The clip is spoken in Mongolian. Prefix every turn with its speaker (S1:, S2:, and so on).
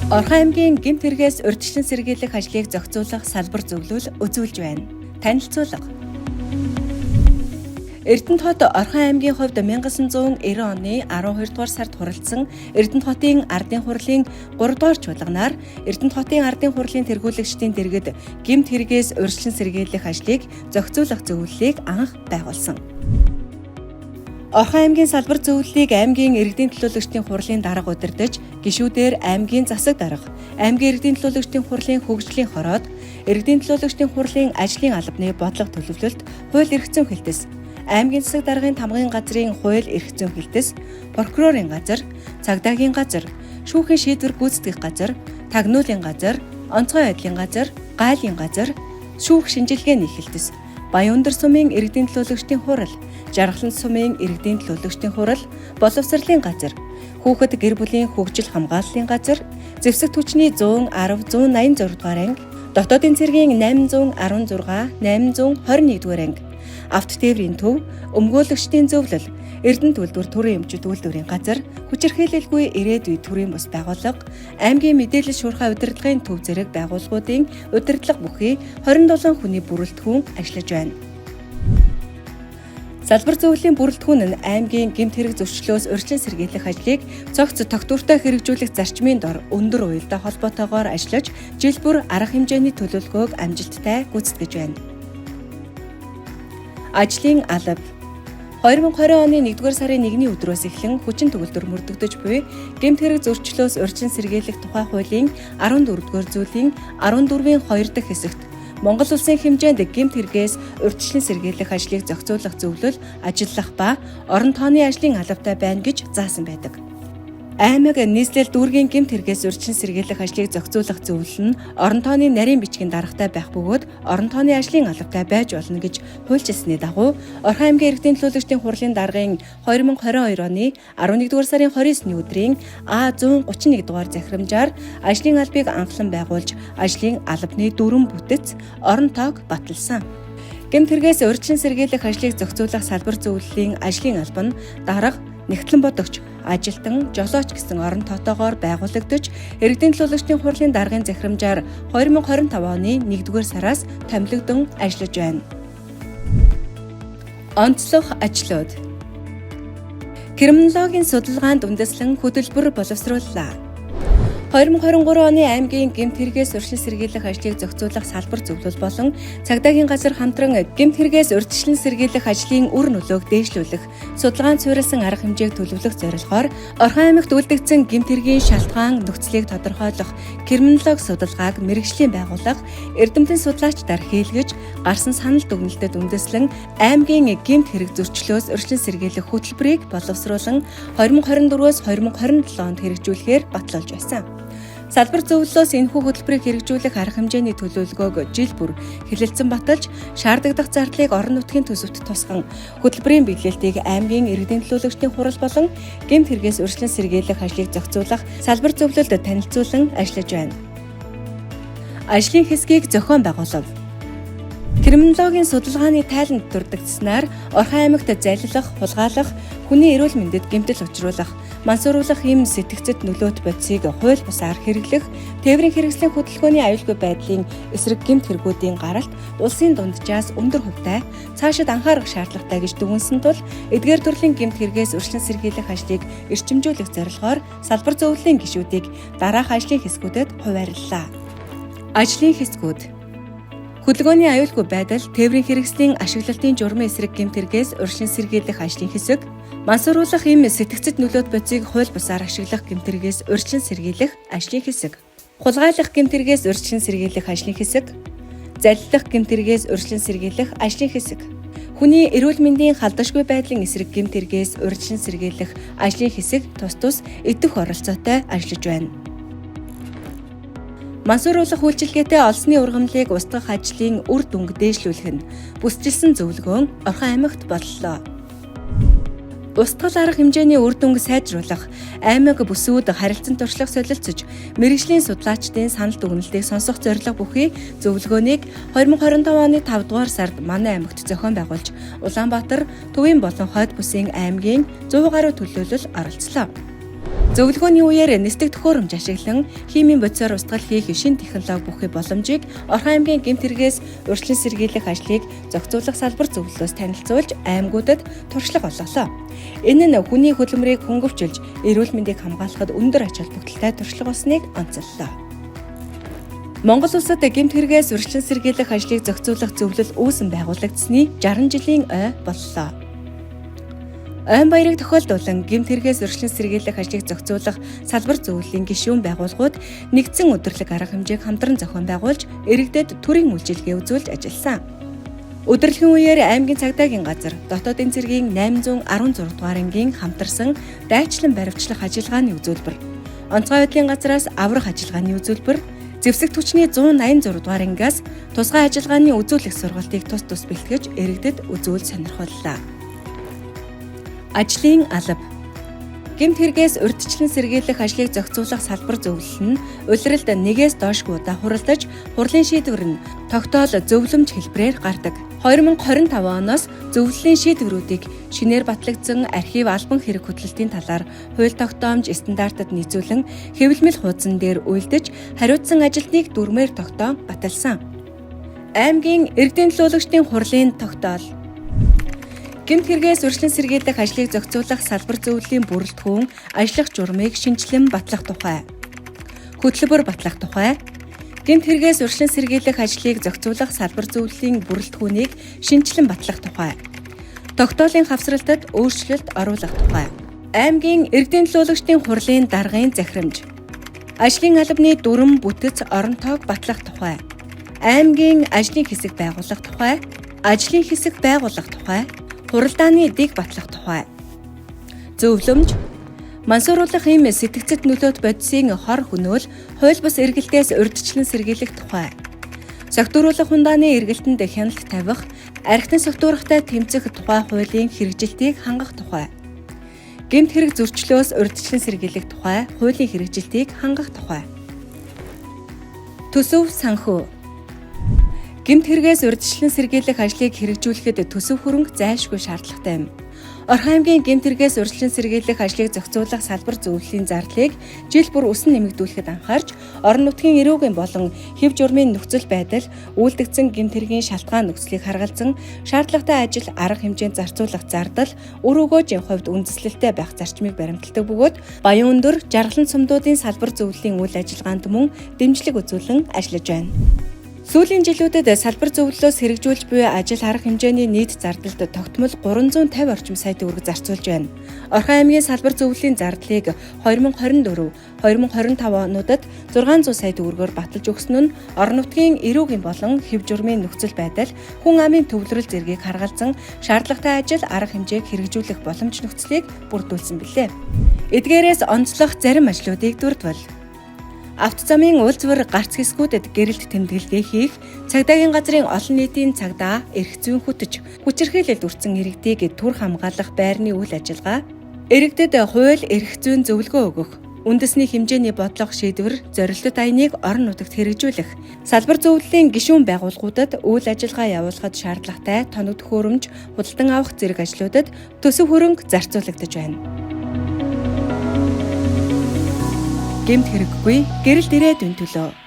S1: Орхон аймгийн гэмт хэрэгээс урьдчилан сэргийлэх ажлыг зохицуулах салбар зөвлөл үзүүлж байна. Танилцуулга. Эрдэнэт хот Орхон аймгийн хувьд 1990 оны 12 дугаар сард хуралдсан Эрдэнэт хотын ардын хурлын 3 дугаар чуулганаар Эрдэнэт хотын ардын хурлын тэргүүлэгчдийн дэргэд гэмт хэрэгээс урьдчилан сэргийлэх ажлыг зохицуулах зөвлөлийг анх байгуулсан. Орхон аймгийн салбар зөвлөлийг аймгийн иргэдийн төлөөлөгчдийн хурлын дарга удирдаж, гишүүдээр аймгийн засаг дарга, аймгийн иргэдийн төлөөлөгчдийн хурлын хөгжлийн хороод, иргэдийн төлөөлөгчдийн хурлын ажлын албаны бодлого төлөвлөлт, хууль эрх зүйн хэлтэс, аймгийн засаг даргын тамгын газрын хууль эрх зүйн хэлтэс, прокурорын газар, цагдаагийн газар, шүүхийн шийдвэр гүйцэтгэх газар, тагнуулын газар, онцгой байдлын газар, гайлын газар, шүүх шинжилгээний хэлтэс, Баян-Өндөр сумын иргэдийн төлөөлөгчдийн хурал, Жаргалан сумын иргэдийн төлөөлөгчдийн хурал, боловсролын газар, хүүхэд гэр бүлийн хөгжил хамгааллын газар, зэвсэгт хүчний 110-186 дугаар анги, дотоодын цэргийн 816, 821 дугаар анги, авто тээврийн төв, өмгөөлөгчдийн зөвлөл, Эрдэнэт үйлдвэр төрийн эмчит үйлдвэрийн газар, хүчирхийлэлгүй ирээдүйн төрийн бус байгууллага, аймгийн мэдээлэл шуурхай удирдлагын төв зэрэг байгууллагуудын удирдлага бүхий 27 хүний бүрэлдэхүүн ажиллаж байна. Салбар зөвлөлийн бүрэлдэхүүн нь аймгийн гэмт хэрэг зөрчлөөс урьдчилан сэргийлэх ажлыг цогц тогтвортой хэрэгжүүлэх зарчмын дор өндөр уялдаа холбоотойгоор ажиллаж, жил бүр арга хэмжээний төлөвлөгөөг амжилттай гүйцэтгэж байна. Ажлын алба 2020 оны 1-р сарын 1-ний өдрөөс эхлэн хүчин төгөлдөр мөрдөгдөж буй гэмт хэрэг зөрчлөөс урьдчилан сэргийлэх тухай хуулийн 14-р зүйлийн 14-ийн 2 дахь хэсэгт Монгол улсын хэмжээнд гэмт хэрэгээс урьдчилан сэргийлэх ажлыг зохицуулах зөвлөл ажиллах ба орон тооны ажлын албатай байна гэж заасан байдаг. Аймаг нийслэл дүүргийн гэмт хэрэгээс урьдчилан сэргийлэх ажлыг зохицуулах зөвлөл нь орон тооны нарийн бичгийн даргатай байх бөгөөд орон тооны ажлын албатай байж болно гэж хуульчилсны дагуу Орхон аймгийн иргэдийн төлөөлөгчдийн хурлын даргын 2022 оны 11-р сарын 29-ний өдрийн А131 дугаар захирамжаар ажлын албыг анхлан байгуулж ажлын албаны дүрэн бүтэц орон тоог баталсан. Гэмт хэрэгээс урьдчилан сэргийлэх ажлыг зохицуулах салбар зөвлөлийн ажлын алба нь дарга нэгтлэн бодогч, ажилтан, жолооч гэсэн орон тоотоогоор байгуулагдаж, иргэдийн төлөөлөгчдийн хурлын даргын захирамжаар 2025 оны 1-р сараас томилогдсон ажиллаж байна. Онцлог ажлууд. Криминологийн судалгаанд үндэслэн хөтөлбөр боловсрууллаа. 2023 оны аймгийн гэмт хэрэгээс урьдчилан сэргийлэх ажлыг зохицуулах салбар зөвлөл болон цагдаагийн газар хамтран гэмт хэрэгээс урьдчилан сэргийлэх ажлын үр нөлөөг дээшлүүлэх, судалгаанд суурилсан арга хэмжээг төлөвлөх зорилгоор Орхон аймагт үлдэгдсэн гэмт хэргийн шалтгаан нөхцөлийг тодорхойлох криминолог судалгааг мэргэжлийн байгууллага эрдэмтэн судлаачдаар хийлгэж, гарсан санал дүгнэлтэд үндэслэн аймгийн гэмт хэрэг зөрчлөөс урьдчилан сэргийлэх хөтөлбөрийг боловсруулан 2024-өөс 2027 онд хэрэгжүүлэхээр батлуулж байсан. Салбар зөвлөлөөс энэхүү хөтөлбөрийг хэрэгжүүлэх арга хэмжээний төлөвлөгөөг жил бүр хэлэлцэн баталж, шаардлагатай зардлыг орон нутгийн төсөвт тусган хөтөлбөрийн биелэлтийг аймгийн иргэдийн төлөөлөгчдийн хурал болон гэмт хэрэгээс урьдчилан сэргийлэх ажлыг зохицуулах салбар зөвлөлд танилцуулан ажиллаж байна. Ажлын хэсгийг зохион байгуулав. Криминологийн судалгааны тайланд дурддагцснаар Орхон аймагт залилах, хулгайлах, хүний эрүүл мэндэд гэмтэл учруулах, мансууруулах ийм сэтгцэд нөлөөт бодисыг хууль бусаар хэрэглэх, тээврийн хэрэгслийн хөдөлгөөний аюулгүй байдлын эсрэг гэмт хэрэгүүдийн гаралт улсын дунджаас өндөр хувьтай цаашид анхаарах шаардлагатай гэж дүгнсэн тул эдгээр төрлийн гэмт хэрэгээс урьдчилан сэргийлэх ажлыг эрчимжүүлэх зорилгоор салбар зөвлөлийн гишүүдийг дараах ажлын хэсгүүдэд хуваарлалаа. Ажлын хэсгүүд. Хөдөлгөөний аюулгүй байдал, тээврийн хэрэгслийн ашиглалтын журмын эсрэг гэмт хэрэгээс урьдчилан сэргийлэх ажлын хэсэг, мансууруулах ийм сэтгцэд нөлөөт бодисыг хууль бусаар ашиглах гэмт хэрэгээс урьдчилан сэргийлэх ажлын хэсэг, хулгайлах гэмт хэрэгээс урьдчилан сэргийлэх ажлын хэсэг, залилах гэмт хэрэгээс урьдчилан сэргийлэх ажлын хэсэг, хүний эрүүл мэндийн халдашгүй байдлын эсрэг гэмт хэрэгээс урьдчилан сэргийлэх ажлын хэсэг тус тус идэх оролцоотой ажиллаж байна. Мансууруулах үйлчилгээтэй олсны ургамлыг устгах ажлын үр дүнг дээшлүүлэх нь бүсчилсэн зөвлөгөөн Орхон аймагт боллоо. Устгал арга хэмжээний үр дүнг сайжруулах, аймаг бүсүүд харилцан туршлага солилцож, мэргэжлийн судлаачдын санал дүгнэлтийг сонсох зорилго бүхий зөвлөгөөнийг 2025 оны 5 дугаар сард манай аймагт зохион байгуулж, Улаанбаатар, Төвийн болон Хойд бүсийн аймгийн 100 гаруй төлөөлөл оролцлоо. Зөвлөгөөний үеэр нисдэг төхөөрөмж ашиглан химийн бодисоор устгал хийх шинэ технологи бүхий боломжийг Орхон аймгийн гэмт хэрэгээс урьдчилан сэргийлэх ажлыг зохицуулах салбар зөвлөлөөс танилцуулж аймагуудад туршлага олголоо. Энэ нь хүний хөдөлмөрийг хөнгөвчилж, эрүүл мэндийг хамгаалахад өндөр ач холбогдолтой туршлага болсныг онцоллоо. Монгол улсад гэмт хэрэгээс урьдчилан сэргийлэх ажлыг зохицуулах зөвлөл үүсэн байгуулагдсны 60 жилийн ой боллоо. Ойн баярыг тохиолдуулан гэмт хэрэгээс урьдчилан сэргийлэх ажлыг зохицуулах салбар зөвлөлийн гишүүн байгууллагууд нэгдсэн өдрлөг арга хэмжээг хамтран зохион байгуулж, иргэдэд төрийн үйлчилгээ үзүүлж ажилласан. Өдрлөгийн үеэр аймгийн цагдаагийн газар дотоодын цэргийн 816 дугаар ангийн хамтарсан дайчлан баривчлах ажиллагааны үзүүлбэр, онцгой байдлын газраас аврах ажиллагааны үзүүлбэр, зэвсэгт хүчний 186 дугаар ангиас тусгай ажиллагааны үзүүлэх сургалтыг тус бэлтгэж иргэдэд үзүүл сонирхоллоо. Ажлын алба. Гэмт хэрэгээс урьдчилан сэргийлэх ажлыг зохицуулах салбар зөвлөл нь улиралд нэгээс доошгүй удаа хуралдаж, хурлын шийдвэр нь тогтоол зөвлөмж хэлбэрээр гардаг. 2025 оноос зөвлөлийн шийдвэрүүдийг шинээр батлагдсан архив албан хэрэг хөтлөлтийн талаар хууль тогтоомж стандартад нийцүүлэн хэвлэмэл хуудсан дээр үйлдэж, хариуцсан ажилтныг дүрмээр тогтоон баталсан. Аймгийн иргэдийн төлөөлөгчдийн хурлын тогтоол. Гэмт хэрэгээс урьдчилан сэргийлэх ажлыг зохицуулах салбар зөвлөлийн бүрэлдэхүүн, ажиллах журмыг шинжилэн батлах тухай. Хөтөлбөр батлах тухай. Гэмт хэрэгээс урьдчилан сэргийлэх ажлыг зохицуулах салбар зөвлөлийн бүрэлдэхүүнийг шинжилэн батлах тухай. Тогтоолын хавсралтад өөрчлөлт оруулах тухай. Аймгийн иргэдийн төлөөлөгчдийн хурлын даргын захирамж. Ажлын албаны дүрм, бүтэц, орон тоог батлах тухай. Аймгийн ажлын хэсэг байгуулах тухай. Ажлын хэсэг байгуулах тухай. Хуралдааны дэг батлах тухай. Зөвлөмж. Мансууруулах ийм сэтгцэт нөлөөт бодисын хор хөнөөл, хууль бус эргэлтээс урьдчилан сэргийлэх тухай. Согтууруулах хундааны эргэлтэнд хяналт тавих, архитан согтуурахтай тэмцэх тухай хуулийн хэрэгжилтийг хангах тухай. Гэмт хэрэг зөрчлөөс урьдчилан сэргийлэх тухай хуулийн хэрэгжилтийг хангах тухай. Төсөв санхүү. Гэмт хэрэгээс урьдчилан сэргийлэх ажлыг хэрэгжүүлэхэд төсөв хөрөнгө зайлшгүй шаардлагатай юм. Орхон аймгийн гэмт хэрэгээс урьдчилан сэргийлэх ажлыг зохицуулах салбар зөвлөлийн зардлыг жил бүр өсөн нэмэгдүүлэхэд анхаарч, орон нутгийн эрүүгийн болон хэв журмын нөхцөл байдал, үйлдэгдсэн гэмт хэргийн шалтгаан нөхцөлийг харгалзан, шаардлагатай ажил арга хэмжээнд зарцуулах зардал, үр өгөөжийн хувьд үндэслэлтэй байх зарчмыг баримталдаг бөгөөд баян өндөр жаргалан цумдуудын салбар зөвлөлийн үйл ажиллагаанд мөн дэмжлэг үзүүлэн ажиллаж байна. Сүүлийн жилүүдэд салбар зөвлөлөөс хэрэгжүүлж буй ажил арга хэмжээний нийт зардалд тогтмол 350 орчим сая төгрөг зарцуулж байна. Орхон аймгийн салбар зөвлөлийн зардлыг 2024-2025 онуудад 600 сая төгрөгөөр баталж өгсөн нь орон нутгийн эрүүгийн болон хэв журмын нөхцөл байдал, хүн амын төвлөрөл зэргийг харгалзан шаардлагатай ажил арга хэмжээг хэрэгжүүлэх боломж нөхцөлийг бүрдүүлсэн билээ. Эдгээрээс онцлох зарим ажлуудыг дурдвал. Автозамын уулзвар гарц хэсгүүдэд гэрэлт тэмдэглэгээ хийх, цагдаагийн газрын олон нийтийн цагдаа, эрх зүйн хүтэж, хүчирхийлэлд өртсөн иргэдийг түр хамгаалах байрны үйл ажиллагаа, иргэдэд хууль, эрх зүйн зөвлөгөө өгөх, үндэсний хэмжээний бодлого шийдвэр, зорилттой аяныг орон нутагт хэрэгжүүлэх, салбар зөвлөлийн гишүүн байгууллагуудад үйл ажиллагаа явуулахад шаардлагатай тоног төхөөрөмж, худалдан авах зэрэг ажлуудад төсөв хөрөнгө зарцуулагдаж байна. Гэмт хэрэггүй гэрэлт ирээдүйн төлөө.